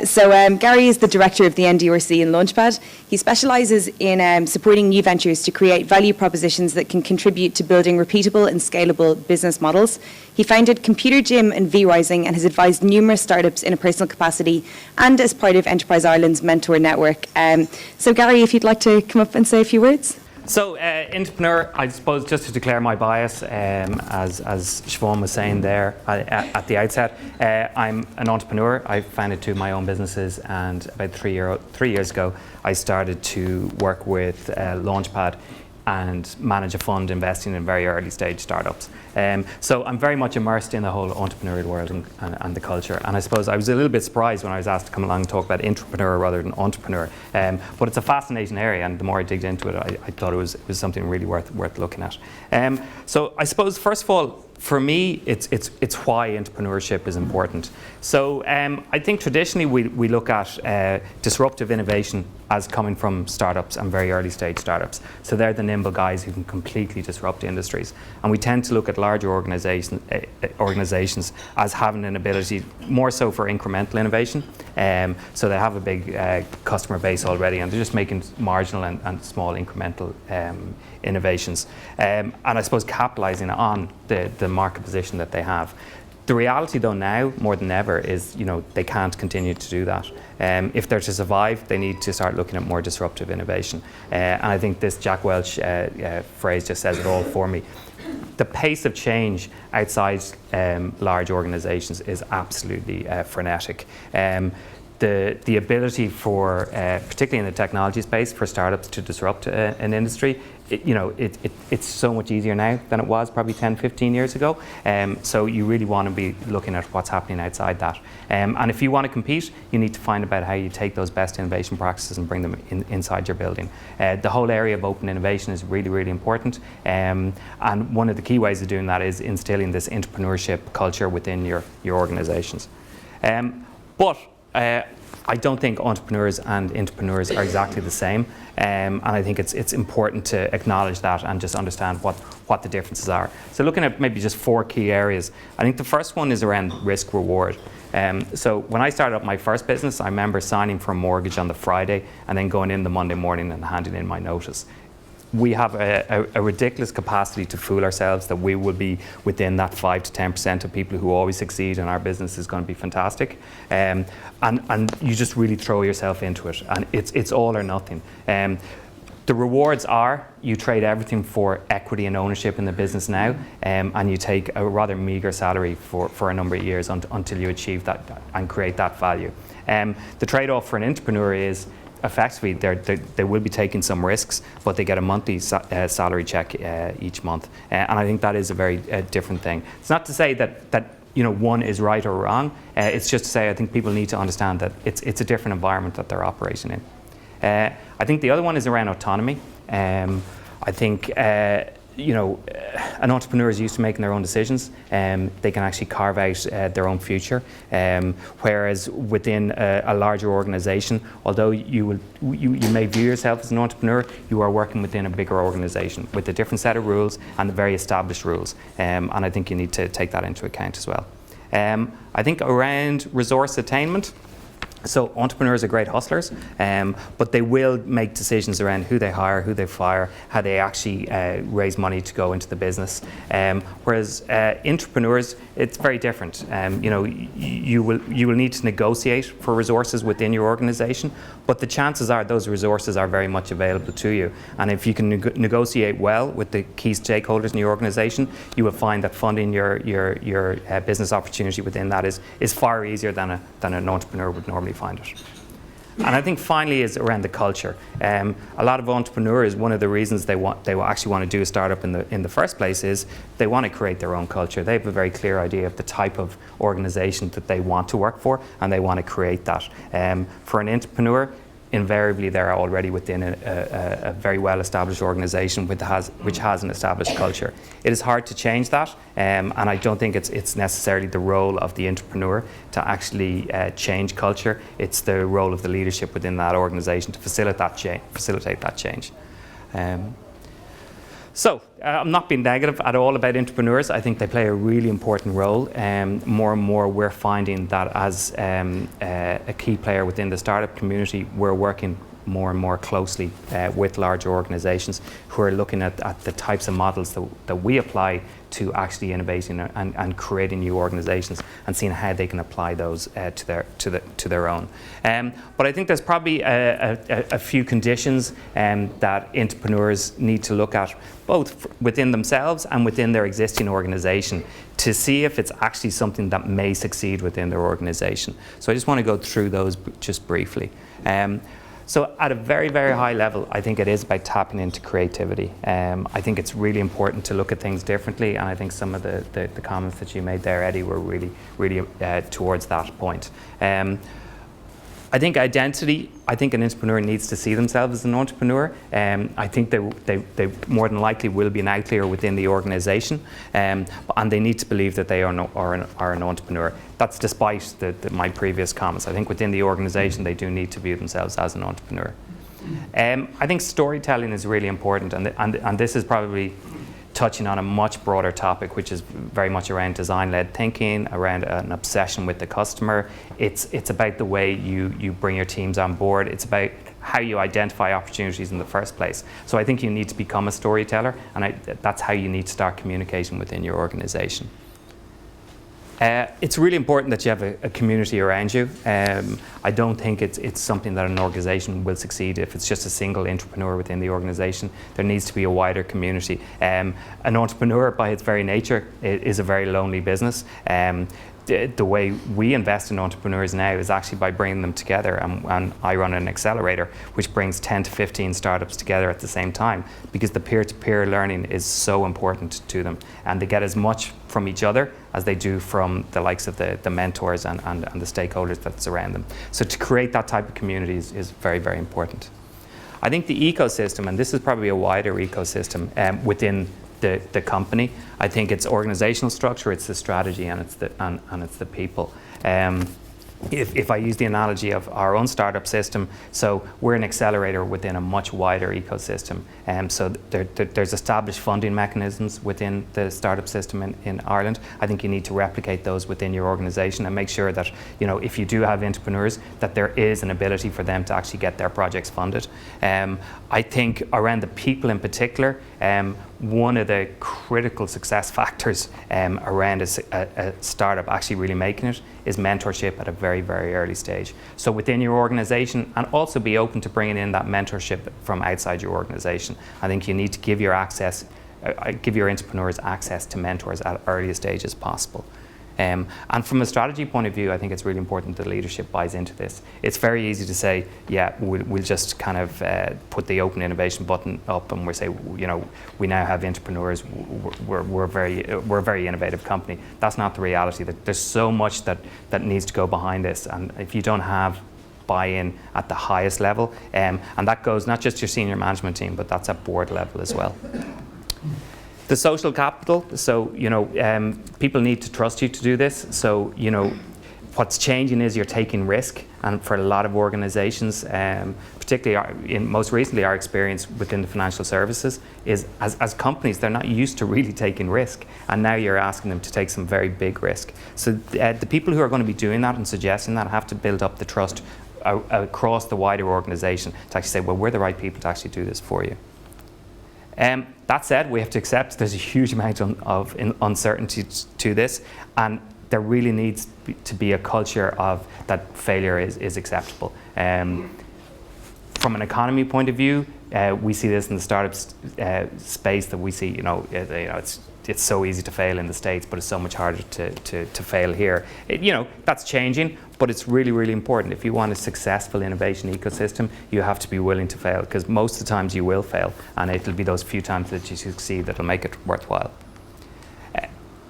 So Gary is the director of the NDRC in Launchpad. He specialises in supporting new ventures to create value propositions that can contribute to building repeatable and scalable business models. He founded Computer Gym and V-Rising and has advised numerous startups in a personal capacity and as part of Enterprise Ireland's mentor network. So Gary, if you'd like to come up and say a few words. So, entrepreneur, I suppose just to declare my bias, as Siobhan was saying there at the outset, I'm an entrepreneur. I founded two of my own businesses, and about 3 years ago, I started to work with Launchpad and manage a fund investing in very early stage startups. So I'm very much immersed in the whole entrepreneurial world and the culture. And I suppose I was a little bit surprised when I was asked to come along and talk about entrepreneur rather than entrepreneur. But it's a fascinating area, and the more I digged into it, I thought it was something really worth looking at. So I suppose first of all, for me, it's why entrepreneurship is important. So I think traditionally we look at disruptive innovation as coming from startups and very early stage startups. So they're the nimble guys who can completely disrupt industries. And we tend to look at larger organizations as having an ability more so for incremental innovation. So they have a big customer base already, and they're just making marginal and small incremental innovations. And I suppose capitalizing on the market position that they have. The reality though now, more than ever, is they can't continue to do that. If they're to survive, they need to start looking at more disruptive innovation. And I think this Jack Welch phrase just says it all for me. The pace of change outside large organizations is absolutely frenetic. The ability for, particularly in the technology space, for startups to disrupt an industry, it's so much easier now than it was probably 10, 15 years ago. So you really want to be looking at what's happening outside that. And if you want to compete, you need to find about how you take those best innovation practices and bring them inside your building. The whole area of open innovation is really, really important. And one of the key ways of doing that is instilling this entrepreneurship culture within your organizations. But I don't think entrepreneurs and entrepreneurs are exactly the same, and I think it's important to acknowledge that and just understand what the differences are. So looking at maybe just 4 key areas, I think the first one is around risk reward. So when I started up my first business, I remember signing for a mortgage on the Friday and then going in the Monday morning and handing in my notice. We have a ridiculous capacity to fool ourselves that we will be within that 5 to 10% of people who always succeed, and our business is going to be fantastic. And you just really throw yourself into it, and it's all or nothing. The rewards are you trade everything for equity and ownership in the business now, and you take a rather meager salary for a number of years until you achieve that and create that value. The trade-off for an entrepreneur is effectively they will be taking some risks, but they get a monthly salary check each month, and I think that is a very different thing. It's not to say that one is right or wrong. It's just to say I think people need to understand that it's a different environment that they're operating in. I think the other one is around autonomy. I think an entrepreneur is used to making their own decisions. They can actually carve out their own future. Whereas within a larger organization, although you may view yourself as an entrepreneur, you are working within a bigger organization with a different set of rules and the very established rules. And I think you need to take that into account as well. I think around resource attainment, so entrepreneurs are great hustlers, but they will make decisions around who they hire, who they fire, how they actually raise money to go into the business. Whereas entrepreneurs, it's very different. You will need to negotiate for resources within your organisation, but the chances are those resources are very much available to you. And if you can negotiate well with the key stakeholders in your organisation, you will find that funding your business opportunity within that is far easier than an entrepreneur would normally find it. And I think finally is around the culture. A lot of entrepreneurs, one of the reasons they actually want to do a startup in the first place is they want to create their own culture. They have a very clear idea of the type of organization that they want to work for, and they want to create that. For an entrepreneur, invariably they're already within a very well-established organization which has an established culture. It is hard to change that, and I don't think it's necessarily the role of the entrepreneur to actually change culture. It's the role of the leadership within that organization to facilitate that change. So, I'm not being negative at all about entrepreneurs. I think they play a really important role. More and more we're finding that as a key player within the startup community, we're working more and more closely with larger organizations who are looking at the types of models that we apply to actually innovating and creating new organizations and seeing how they can apply those to their own. But I think there's probably a few conditions that entrepreneurs need to look at, both within themselves and within their existing organization, to see if it's actually something that may succeed within their organization. So I just want to go through those just briefly. So at a very, very high level, I think it is about tapping into creativity. I think it's really important to look at things differently, and I think some of the comments that you made there, Eddie, were really towards that point. I think identity, I think an entrepreneur needs to see themselves as an entrepreneur. I think they more than likely will be an outlier within the organization, and they need to believe that they are an entrepreneur. That's despite my previous comments. I think within the organization they do need to view themselves as an entrepreneur. I think storytelling is really important, and this is probably touching on a much broader topic, which is very much around design-led thinking, around an obsession with the customer. It's about the way you bring your teams on board. It's about how you identify opportunities in the first place. So I think you need to become a storyteller, and that's how you need to start communicating within your organization. It's really important that you have a community around you. I don't think it's something that an organization will succeed if it's just a single entrepreneur within the organization. There needs to be a wider community. An entrepreneur, by its very nature, is a very lonely business. The way we invest in entrepreneurs now is actually by bringing them together, and I run an accelerator which brings 10 to 15 startups together at the same time, because the peer-to-peer learning is so important to them, and they get as much from each other as they do from the likes of the mentors and the stakeholders that surround them. So to create that type of community is very, very important. I think the ecosystem, and this is probably a wider ecosystem within the company. I think it's organizational structure, it's the strategy, and it's the people. If I use the analogy of our own startup system, so we're an accelerator within a much wider ecosystem. So there's established funding mechanisms within the startup system in Ireland. I think you need to replicate those within your organization and make sure that, if you do have entrepreneurs, that there is an ability for them to actually get their projects funded. I think around the people in particular, one of the critical success factors around a startup actually really making it is mentorship at a very, very early stage. So within your organization, and also be open to bringing in that mentorship from outside your organization. I think you need to give your entrepreneurs access to mentors at earliest stages possible. And from a strategy point of view, I think it's really important that leadership buys into this. It's very easy to say, yeah, we'll just kind of put the open innovation button up and we say, we now have entrepreneurs. We're a very innovative company. That's not the reality. There's so much that needs to go behind this, and if you don't have buy-in at the highest level, and that goes not just your senior management team, but that's at board level as well. The social capital, so people need to trust you to do this. So what's changing is you're taking risk, and for a lot of organizations, particularly most recently our experience within the financial services is as companies, they're not used to really taking risk, and now you're asking them to take some very big risk. So the people who are going to be doing that and suggesting that have to build up the trust across the wider organization to actually say, well, we're the right people to actually do this for you. That said, we have to accept there's a huge amount of uncertainty to this, and there really needs to be a culture of that failure is acceptable. From an economy point of view, we see this in the startup space that we see, it's so easy to fail in the States, but it's so much harder to fail here. That's changing, but it's really, really important. If you want a successful innovation ecosystem, you have to be willing to fail, because most of the times you will fail, and it'll be those few times that you succeed that'll make it worthwhile.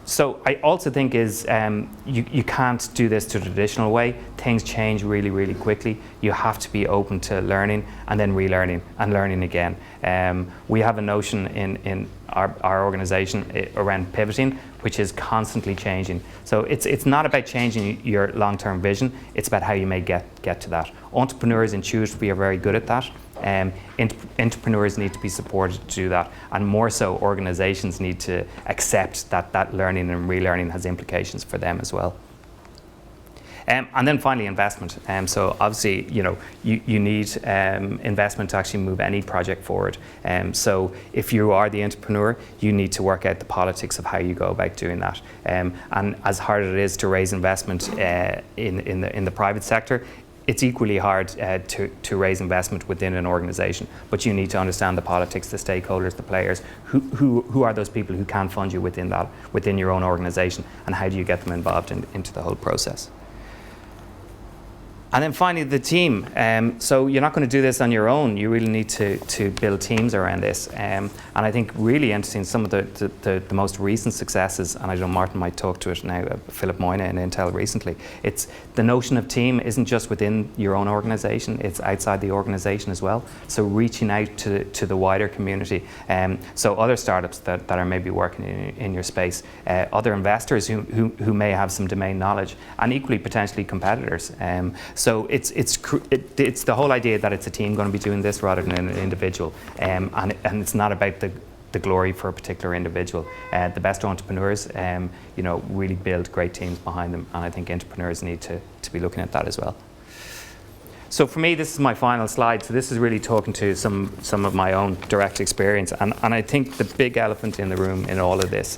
So I also think you can't do this the traditional way. Things change really, really quickly. You have to be open to learning and then relearning and learning again. We have a notion in our organization around pivoting, which is constantly changing. So it's not about changing your long-term vision, it's about how you may get to that. Entrepreneurs intuitively are very good at that. Entrepreneurs need to be supported to do that, and more so organizations need to accept that learning and relearning has implications for them as well. And then finally, investment. So obviously, you need investment to actually move any project forward. So if you are the entrepreneur, you need to work out the politics of how you go about doing that. And as hard as it is to raise investment in the private sector, it's equally hard to raise investment within an organization. But you need to understand the politics, the stakeholders, the players. Who are those people who can fund you within your own organization, and how do you get them involved into the whole process? And then finally, the team. So you're not going to do this on your own. You really need to build teams around this. And I think really interesting, some of the most recent successes, and I know Martin might talk to it now, Philip Moyna in Intel recently, it's the notion of team isn't just within your own organization, it's outside the organization as well. So reaching out to the wider community. So other startups that are maybe working in your space, other investors who may have some domain knowledge, and equally potentially competitors. So it's the whole idea that it's a team going to be doing this rather than an individual, and it's not about the glory for a particular individual. The best entrepreneurs, really build great teams behind them, and I think entrepreneurs need to be looking at that as well. So for me, this is my final slide. So this is really talking to some of my own direct experience, and I think the big elephant in the room in all of this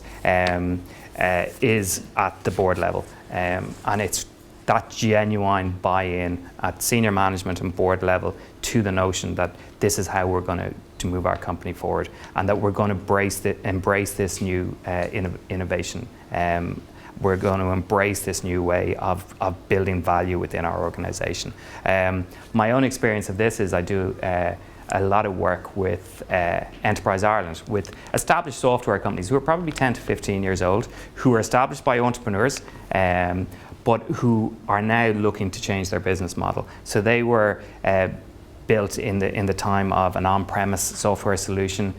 is at the board level, and it's that genuine buy-in at senior management and board level to the notion that this is how we're going to move our company forward, and that we're going to embrace this new innovation. We're going to embrace this new way of building value within our organization. My own experience of this is I do a lot of work with Enterprise Ireland, with established software companies who are probably 10 to 15 years old, who are established by entrepreneurs, but who are now looking to change their business model. So they were built in the time of an on-premise software solution,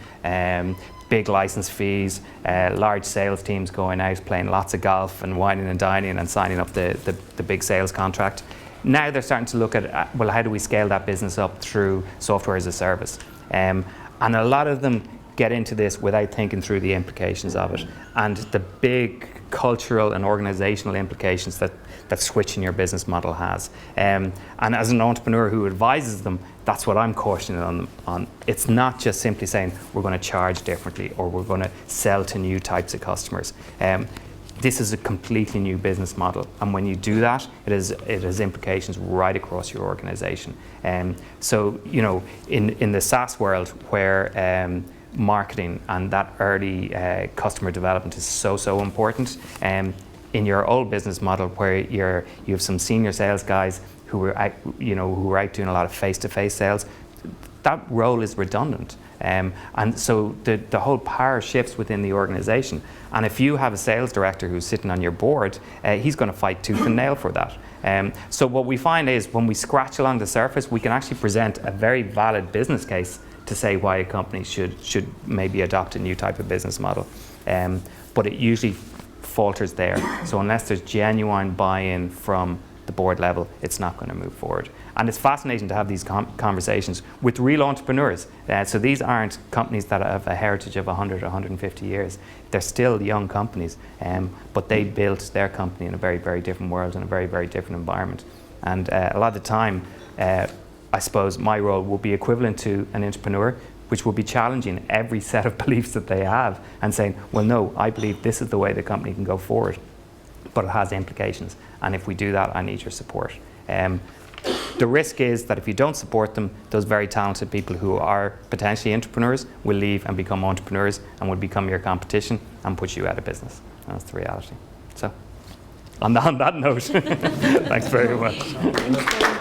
big license fees, large sales teams going out, playing lots of golf and wining and dining and signing up the big sales contract. Now they're starting to look at, well, how do we scale that business up through software as a service? And a lot of them get into this without thinking through the implications of it and the big cultural and organizational implications that switching your business model has. And as an entrepreneur who advises them, that's what I'm cautioning them on. It's not just simply saying we're going to charge differently or we're going to sell to new types of customers. This is a completely new business model, and when you do that, it has implications right across your organization. So in the SaaS world where marketing and that early customer development is so important. In your old business model, where you have some senior sales guys who are out doing a lot of face-to-face sales, that role is redundant. And so the whole power shifts within the organization. And if you have a sales director who's sitting on your board, he's going to fight tooth and nail for that. So what we find is when we scratch along the surface, we can actually present a very valid business case to say why a company should maybe adopt a new type of business model. But it usually falters there. So unless there's genuine buy-in from the board level, it's not going to move forward. And it's fascinating to have these conversations with real entrepreneurs. So these aren't companies that have a heritage of 100 or 150 years. They're still young companies, but they built their company in a very, very different world, in a very, very different environment. And a lot of the time, I suppose my role will be equivalent to an entrepreneur, which will be challenging every set of beliefs that they have and saying, well, no, I believe this is the way the company can go forward, but it has implications. And if we do that, I need your support. The risk is that if you don't support them, those very talented people who are potentially entrepreneurs will leave and become entrepreneurs and will become your competition and put you out of business. That's the reality. So on that note, thanks very much.